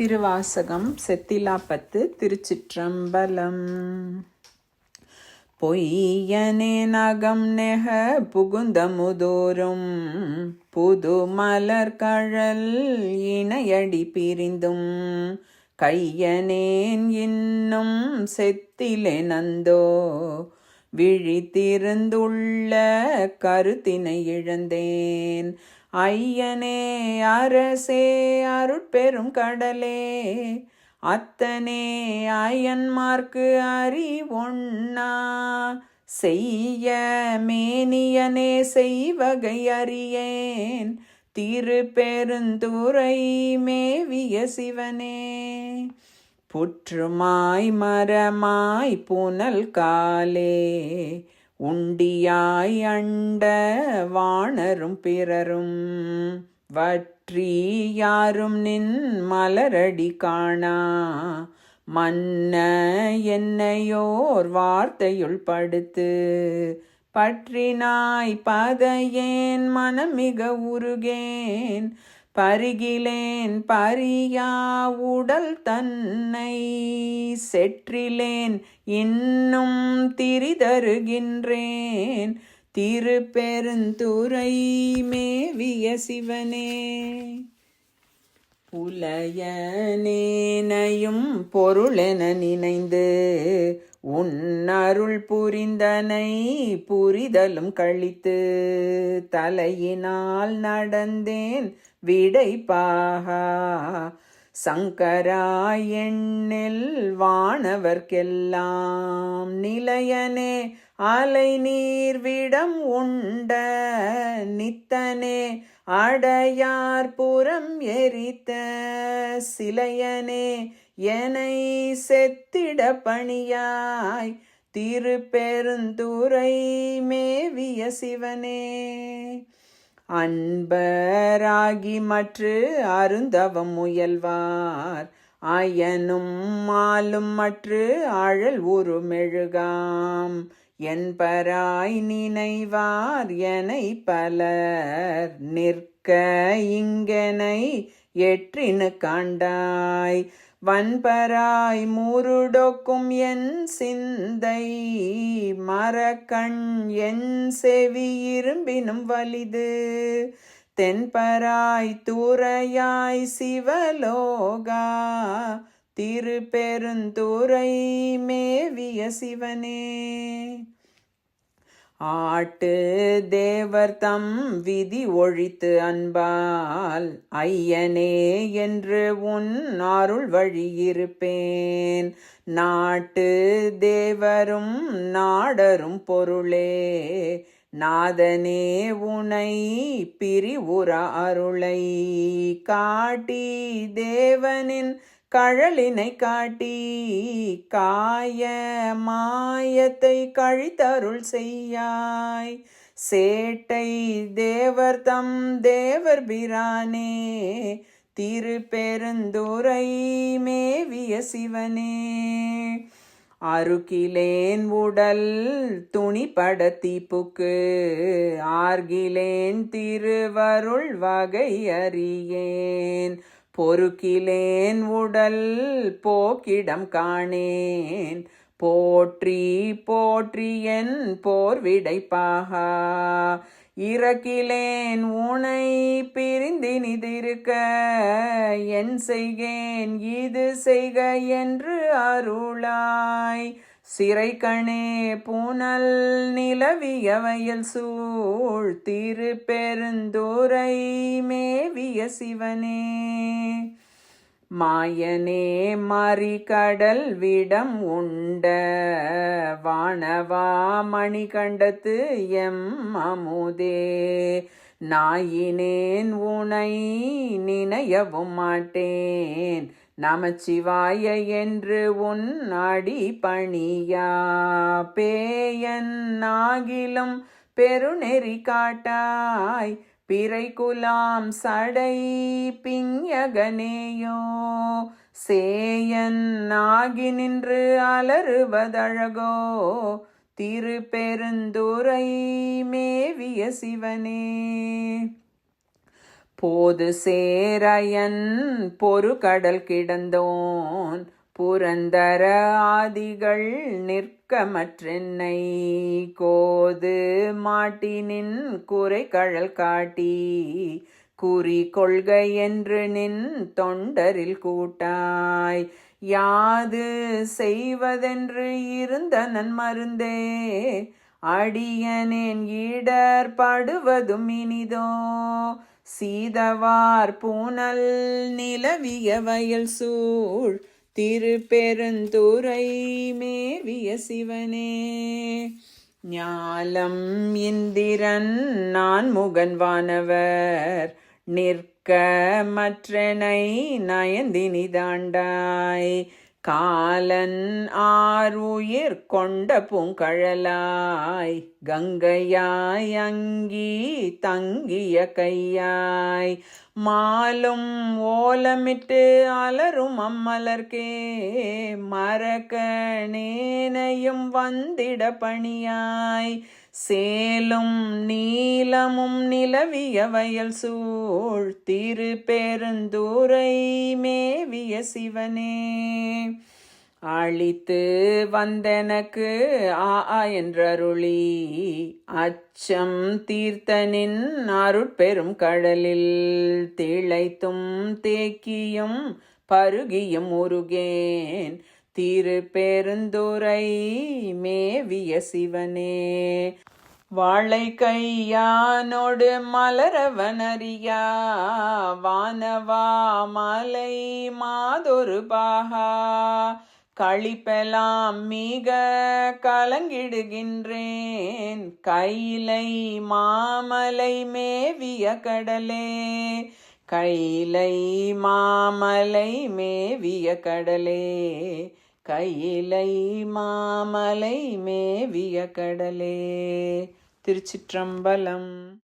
திருவாசகம் செத்திலாப்பத்து. திருச்சிற்றம்பலம். பொய்யனே நகம் நெக புகுந்தமுதோறும் புது மலர் கழல் இணையடி பிரிந்தும் கையனேன் இன்னும் செத்திலே நந்தோ விழித்திருந்துள்ள கருத்தினை இழந்தேன். ஐயனே அரசே அருட்பெரும் கடலே அத்தனே அயன்மார்க்கு அறிவொண்ணா செய்ய மேனியனே செய்வகை அறியேன் திருப்பெருந்துறை மேவிய சிவனே. புற்றுமாய் மரமாய் புனல் காலே உண்டியாய் அண்ட வாணரும் பிறரும் வற்றி யாரும் நின் மலரடி காணா மன்ன என்னையோர் வார்த்தையுள் படுத்து பற்றினாய் பதையேன் மனமிக உருகேன் பருகிலேன் பரியா உடல் தன்னை செற்றிலேன் இன்னும் திரிதருகின்றேன் திருப்பெருந்துறை மேவிய சிவனே. புலையனேனையும் பொருளென நினைந்து உன் அருள் புரிந்தனை புரிதலும் கழித்து தலையினால் நடந்தேன் விடைப்பாகா சங்கராய் எண்ணில் வானவர்க்கெல்லாம் நிலையனே அலை நீர் விடம் உண்ட நித்தனே அடையார் புறம் எரித்த சிலையனே எனை செத்திட பணியாய் திருப்பெருந்துறை மேவிய சிவனே. அன்பராகி மற்று அருந்தவம் முயல்வார் அயனும் மாலும் மற்று அழல் உருமெழுகாம் என்பராய் நினைவார் எனை பலர் நிற்க இங்கனை எற்றினு காண்டாய் வன்பராய் முருடொக்கும் என் சிந்தை மரக்கண் என் செவி இரும்பினும் வலிது தென்பராய் தூரையாய் சிவலோகா திருப்பெருந்துறை மேவிய சிவனே. ஆட்டு தேவர் தம் விதி ஒழித்து அன்பால் ஐயனே என்று உன் அருள் வழியிருப்பேன் நாட்டு தேவரும் நாடரும் பொருளே நாதனே உனை பிரிவுற அருளை காட்டி தேவனின் கழலினை காட்டி காய மாயத்தை கழித்தருள் செய்யாய் சேட்டை தேவர் தம் தேவர் பிரானே திருப்பெருந்துறை மேவிய சிவனே. அருகிலேன் உடல் துணிபட தீப்புக்கு ஆர்கிலேன் திருவருள் வகை அறியேன் பொறுக்கிலேன் உடல் போக்கிடம் காணேன் போற்றி போற்றி என் போர்விடைப்பாகா இறக்கிலேன் உனை பிரிந்தினிதிருக்க என் செய்கேன் இது செய்க என்று அருளாய் சிறைக்கணே புனல் நிலவிய வயல் சூழ் திருப்பெருந்துறை மேவிய சிவனே. மாயனே மறிகடல் விடம் உண்ட வானவா மணிகண்டத்து எம் அமுதே நாயினேன் உனை நினையவும் மாட்டேன் நமச்சிவாய என்று உன் அடி பணியா பேயன் ஆகிலும் பெருநெறி காட்டாய் பிறைகுலாம் சடை பிஞகனேயோ சேயன் ஆகி நின்று அலறுவதழகோ திருப்பெருந்துறை மேவிய சிவனே. போது சேரயன் பொறுகடல் கிடந்தோன் புரந்தர ஆதிகள் நிற்கமற்றென்னை கோது மாட்டினின் குறைகழல் காட்டி குறி கொள்கை என்று நின் தொண்டரில் கூட்டாய் யாது செய்வதென்று இருந்தனன் மருந்தே அடியனேன் இடர்படுவதும் இனிதோ சீதவார் பூனல் நிலவிய வயல் சூழ் திருப்பெருந்துறை மேவிய சிவனே ஞாலம் இந்திரன் நான் முகன் வானவர் நிற்க மற்றனை நயந்தினிதாண்டாய் காலன் ஆறுயிர் கொண்ட பூங்கழலாய் கங்கையாய் அங்கி தங்கிய கையாய் மாலும் ஓலமிட்டு அலரும் அம்மலர்க்கே மரக்க நேனையும் வந்திட பணியாய் சேலும் நீலமும் நிலவிய வயல் சூழ் திருப்பெருந்துறை மேவிய சிவனே அழித்து வந்தெனக்கு என்றருளி அச்சம் தீர்த்தனின் அருட்பெரும் கடலில் திளைத்தும் தேக்கியும் பருகியும் உருகேன் திருப்பெருந்துறை மேவிய சிவனே வாழை கையானோடு மலரவனறியா வானவா மலை மாதொரு பாகா களிப்பெலாம் மிக கலங்கிடுகின்றேன் கையிலை மாமலை மேவிய கடலே கையிலை மாமலை மேவிய கடலே கையிலை மாமலை மேவிய கடலே. திருச்சிற்றம்பலம்.